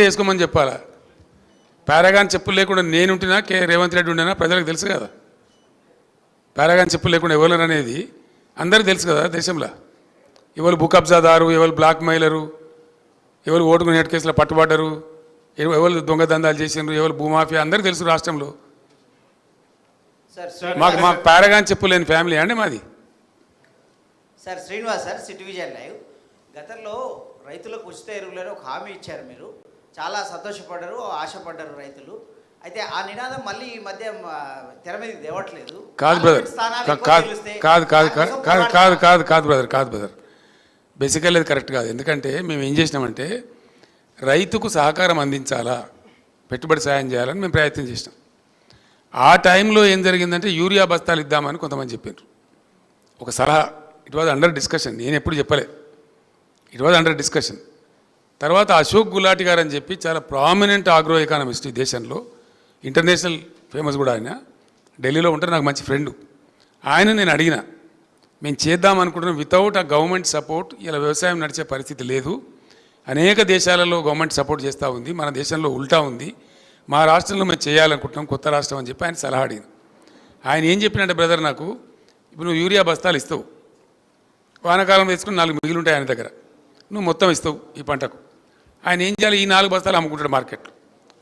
వేసుకోమని చెప్పాలా? పారాగాన్ చెప్పులు లేకుండా నేను ఉంటున్నా, రేవంత్ రెడ్డి ఉండినా ప్రజలకు తెలుసు కదా. పారాగాన్ చెప్పులు లేకుండా ఎవరు అనేది అందరికీ తెలుసు కదా దేశంలో. ఎవరు భూ కబ్జాదారు, ఎవరు బ్లాక్ మెయిలరు, ఎవరు ఓటుకు నేట్ కేసులో పట్టుబడ్డరు, ఎవరు దొంగ దందాలు చేసినారు, ఎవరు భూమాఫియా అందరికీ తెలుసు రాష్ట్రంలో. మాకు పారాగాన్ చెప్పులు లేని ఫ్యామిలీ అండి మాది. Sir Srinivas sir, city vision live. గతంలో రైతులకు ఉచిత ఎరువులను ఒక హామీ ఇచ్చారు, మీరు చాలా సంతోషపడ్డారు, ఆశపడ్డారు రైతులు. అయితే ఆ నినాదం మళ్ళీ ఈ మధ్య తెర మీదకి తేవట్లేదు. కాదు బ్రదర్, కాదు బ్రదర్, బేసికల్లీ అది కరెక్ట్ కాదు. ఎందుకంటే మేము ఏం చేసినామంటే రైతుకు సహకారం అందించాలా, పెట్టుబడి సాయం చేయాలని మేము ప్రయత్నం చేసినాం. ఆ టైంలో ఏం జరిగిందంటే యూరియా బస్తాలు ఇద్దామని కొంతమంది చెప్పారు. ఒక సలహా, ఇట్ వాజ్ అండర్ డిస్కషన్, నేను ఎప్పుడు చెప్పలే, ఇట్ వాజ్ అండర్ డిస్కషన్. తర్వాత అశోక్ గులాటి గారు అని చెప్పి చాలా ప్రామినెంట్ ఆగ్రో ఎకానమిస్ట్ ఈ దేశంలో, ఇంటర్నేషనల్ ఫేమస్ కూడా ఆయన, ఢిల్లీలో ఉంటారు, నాకు మంచి ఫ్రెండు. ఆయన నేను అడిగిన, మేము చేద్దాం అనుకుంటున్నాం, వితౌట్ ఆ గవర్నమెంట్ సపోర్ట్ ఇలా వ్యవసాయం నడిచే పరిస్థితి లేదు. అనేక దేశాలలో గవర్నమెంట్ సపోర్ట్ చేస్తూ ఉంది, మన దేశంలో ఉల్టా ఉంది, మా రాష్ట్రంలో మేము చేయాలనుకుంటున్నాం కొత్త రాష్ట్రం అని చెప్పి ఆయన సలహా అడిగిన. ఆయన ఏం చెప్పినట్టే బ్రదర్, నాకు ఇప్పుడు నువ్వు యూరియా బస్తాలు ఇస్తావు, వానాకాలం వేసుకుని 4 మిగిలి ఉంటాయి ఆయన దగ్గర, నువ్వు మొత్తం ఇస్తావు ఈ పంటకు. ఆయన ఏం చేయాలి, ఈ 4 బస్తాలు అమ్ముకుంటాడు మార్కెట్లో,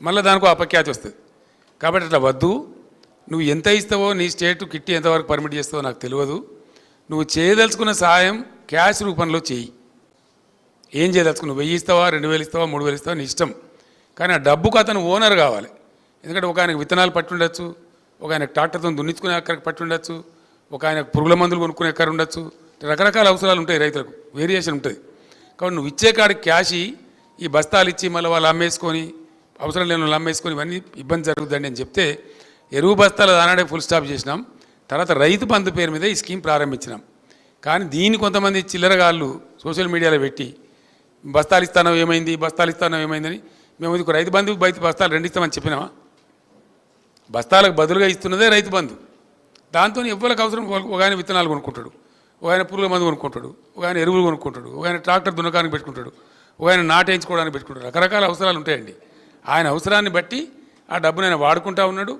మళ్ళీ దానికి అపఖ్యాతి వస్తుంది. కాబట్టి అట్లా వద్దు, నువ్వు ఎంత ఇస్తావో, నీ స్టేట్ కిట్టి ఎంతవరకు పర్మిట్ చేస్తావో నాకు తెలియదు, నువ్వు చేయదలుచుకున్న సాయం క్యాష్ రూపంలో చేయి. ఏం చేయదలుచుకున్నావు, 1000 ఇస్తావా, 2000 ఇస్తావా, 3000 ఇస్తావా, నీ ఇష్టం. కానీ ఆ డబ్బుకు అతను ఓనర్ కావాలి. ఎందుకంటే ఒక ఆయనకు విత్తనాలు పట్టి ఉండొచ్చు, ఒక ఆయనకు ట్రాక్టర్తో దున్నించుకునే ఎక్కడికి పట్టి ఉండొచ్చు, ఒక ఆయనకు పురుగుల మందులు కొనుక్కునే ఎక్కడ ఉండొచ్చు, రకరకాల అవసరాలు ఉంటాయి రైతులకు, వేరియేషన్ ఉంటుంది. కాబట్టి నువ్వు ఇచ్చే కాడికి క్యాష్ ఈ బస్తాలు ఇచ్చి మళ్ళీ వాళ్ళు అమ్మేసుకొని, అవసరం లేని వాళ్ళు అమ్మేసుకొని ఇవన్నీ ఇబ్బంది జరుగుతుందండి అని చెప్తే ఎరువు బస్తాలు దానాడే ఫుల్ స్టాప్ చేసినాం. తర్వాత రైతు బంధు పేరు మీద ఈ స్కీమ్ ప్రారంభించినాం. కానీ దీన్ని కొంతమంది చిల్లరగాళ్ళు సోషల్ మీడియాలో పెట్టి బస్తాలు ఇస్తానో ఏమైంది, బస్తాలు ఇస్తానో ఏమైందని, మేము ఇది రైతు బంధుకు బస్తాలు 2 ఇస్తామని చెప్పినామా? బస్తాలకు బదులుగా ఇస్తున్నదే రైతు బంధు. దాంతో ఎవరికి అవసరం, ఒక ఆయన విత్తనాలు కొనుక్కుంటాడు, ఒక ఆయన పురుగుల మందు కొనుక్కుంటాడు, ఒక ఆయన ఎరువులు కొనుక్కుంటాడు, ఒక ఆయన ట్రాక్టర్ దున్నకానికి పెట్టుకుంటాడు, ఒక ఆయన నాటేయించుకోవడానికి పెట్టుకుంటాడు, రకరకాల అవసరాలు ఉంటాయండి. ఆయన అవసరాన్ని బట్టి ఆ డబ్బును ఆయన వాడుకుంటా ఉన్నాడు.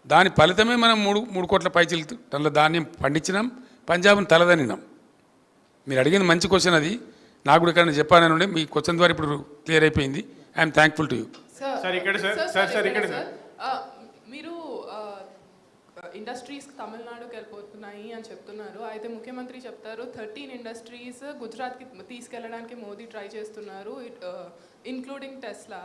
దాని ఫలితమే మనం 3 కోట్ల పైచీలు టన్నుల ధాన్యం పండించినాం, పంజాబ్ను తలదనినాం. మీరు అడిగింది మంచి క్వశ్చన్, అది నాకు కూడా ఇక్కడ చెప్పానని ఉండే, మీ క్వశ్చన్ ద్వారా ఇప్పుడు క్లియర్ అయిపోయింది. I'm thankful to you. మీరు ఇండస్ట్రీస్ తమిళనాడుకి వెళ్ళిపోతున్నాయి అని చెప్తున్నారు. అయితే ముఖ్యమంత్రి చెప్తారు 13 ఇండస్ట్రీస్ గుజరాత్కి తీసుకెళ్ళడానికి మోదీ ట్రై చేస్తున్నారు, ఇంక్లూడింగ్ టెస్లా.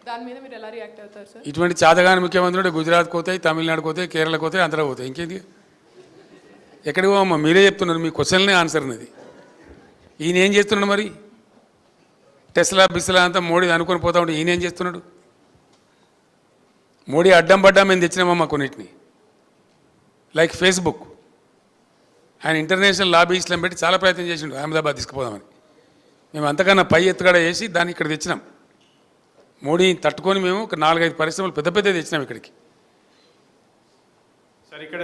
దాని మీద మీరు ఎలా రియాక్ట్ అవుతారు సార్? ఇటువంటి చాతగాని ముఖ్యమంత్రుడు గుజరాత్కి పోతాయి, తమిళనాడుకి పోతాయి, కేరళకు పోతాయి, ఆంధ్ర పోతాయి, ఇంకేంది? ఎక్కడికి పోమ్మా, మీరే చెప్తున్నారు, మీ క్వశ్చన్లే ఆన్సర్ ఉన్నది. ఈయన ఏం చేస్తున్నాడు మరి? టెస్లా బిస్లా అంతా మోడీ అనుకొని పోతా ఉంటే ఈయన ఏం చేస్తున్నాడు? మోడీ అడ్డం పడ్డా మేము తెచ్చినామమ్మా కొన్నిటిని, లైక్ ఫేస్బుక్. ఆయన ఇంటర్నేషనల్ లాబీస్లను పెట్టి చాలా ప్రయత్నం చేసిండు అహ్మదాబాద్ తీసుకుపోదామని. మేము అంతకన్నా పై ఎత్తుగడ వేసి దాన్ని ఇక్కడ తెచ్చినాం. మోడీని తట్టుకొని మేము ఒక 4-5 పరిశ్రమలు పెద్ద పెద్ద తెచ్చినాం ఇక్కడికి. సార్ ఇక్కడ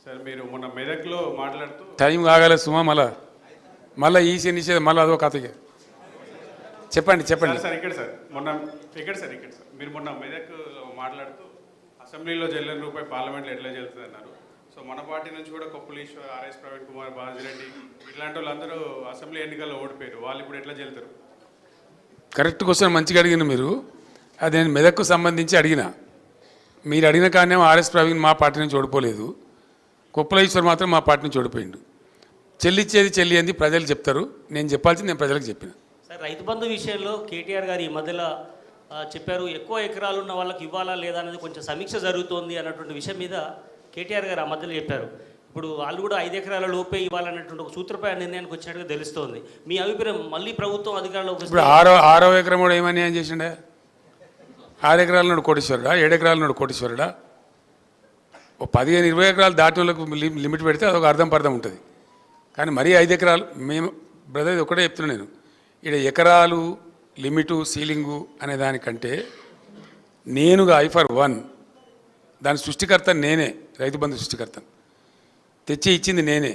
సార్ మీరు మొన్న మెదక్లో మాట్లాడుతూ టైం కాగల సుమా, మళ్ళీ ఈసీ నిషేధం, మళ్ళీ అదో కథగా చెప్పండి. సార్ ఇక్కడ సార్ మీరు మొన్న మెదక్ మాట్లాడుతూ అసెంబ్లీలో చెల్లని రూపాయి పార్లమెంట్లో ఎట్లా చెల్లుతుంది అన్నారు. సో మన పార్టీ నుంచి కూడా కొప్పులీశ్వర్, ఆర్ఎస్ ప్రవీణ్ కుమార్, బాజిరెడ్డి ఇట్లాంటి వాళ్ళందరూ అసెంబ్లీ ఎన్నికల్లో ఓడిపోయారు, వాళ్ళు ఇప్పుడు ఎట్లా చెల్లుతారు? కరెక్ట్ క్వశ్చన్, మంచిగా అడిగిన మీరు. అది నేను మెదక్కు సంబంధించి అడిగిన. మీరు అడిగిన కానీ ఆర్ఎస్ ప్రవీణ్ మా పార్టీ నుంచి ఓడిపోలేదు, కొప్పులీశ్వర్ మాత్రం మా పార్టీ నుంచి ఓడిపోయిండు. చెల్లి అంది ప్రజలు చెప్తారు, నేను చెప్పాల్సింది నేను ప్రజలకు చెప్పిన. సార్ రైతు బంధు విషయంలో కేటీఆర్ గారు ఈ మధ్యలో చెప్పారు, ఎక్కువ ఎకరాలు ఉన్న వాళ్ళకి ఇవ్వాలా లేదా అనేది కొంచెం సమీక్ష జరుగుతోంది అన్నటువంటి విషయం మీద కేటీఆర్ గారు ఆ మధ్యలో చెప్పారు. ఇప్పుడు వాళ్ళు కూడా 5 ఎకరాల లోపే ఇవ్వాలన్నటువంటి ఒక సూత్రప్రాయ నిర్ణయానికి వచ్చినట్టుగా తెలుస్తోంది. మీ అభిప్రాయం, మళ్ళీ ప్రభుత్వం అధికారంలోకి ఇప్పుడు ఆరో ఎకరం కూడా ఏమని ఏం చేసిండే? 6 ఎకరాల నుండి కోటీశ్వరుడా, 7 ఎకరాల నుండి కోటీశ్వరుడా? ఓ 15-20 ఎకరాలు దాటిన వాళ్ళకు లిమిట్ పెడితే అదొక అర్థం ఉంటుంది. కానీ మరీ 5 ఎకరాలు, మేము బ్రదర్ ఇది ఒకటే చెప్తున్నాను నేను, ఇక్కడ ఎకరాలు లిమిటు సీలింగు అనే దానికంటే నేనుగా I/1 దాని సృష్టికర్త నేనే, రైతు బంధు సృష్టికర్తను తెచ్చి ఇచ్చింది నేనే.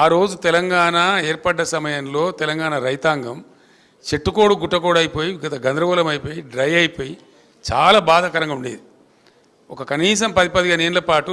ఆ రోజు తెలంగాణ ఏర్పడ్డ సమయంలో తెలంగాణ రైతాంగం చెట్టుకోడు గుట్టకోడు అయిపోయి గందరగోళం అయిపోయి డ్రై అయిపోయి చాలా బాధాకరంగా ఉండేది. ఒక కనీసం 10-15 ఏళ్ల పాటు